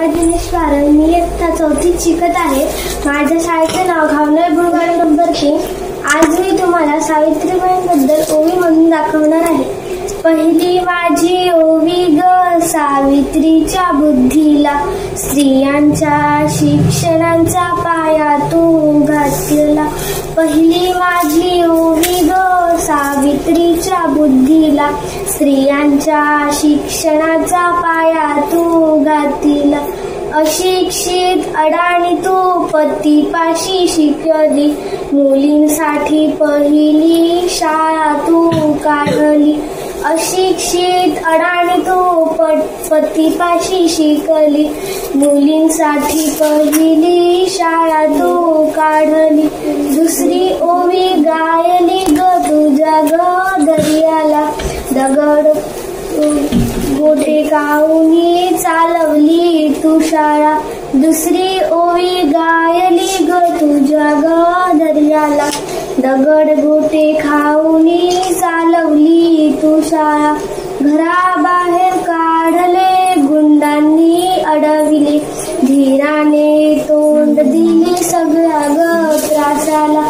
दिनेश पारळ, मी इयत्ता 4थीत शिकत आहे. माझ्या शाळेचे नाव घावणे बुडगाव नंबर 3. आज मी तुम्हाला सावित्रीबाईंबद्दल ओवी म्हणून दाखवणार आहे. पहिली माझी ओवी ग सावित्रीच्या बुद्धीला, स्त्रियांच्या शिक्षणाचा पाया तू घातला. पहिली माझी ओवी ग सावित्रीच्या बुद्धीला, स्त्रियांच्या शिक्षणाचा पाया तू घातला. अशिक्षित अडाणी तू पतीपाशी शिकली, मुलींसाठी पहिली शाळा तू काढली. अशिक्षित अडाणी तू पतीपाशी शिकली, मुलींसाठी पहिली शाळा तू काढली. दुसरी ओवी गायली ग तुझ्या ग दर्याला, दगड गोटे काऊनी चालवली तू शाळा. दुसरी ओवी गायली ग तुझ्या ग दर्याला, दगड गोटे खाऊनी चालवली तू शाळा. घराबाहेर काढले गुंडांनी अडविले, धीराने तोंड दिले सगळ्या ग त्रासाला.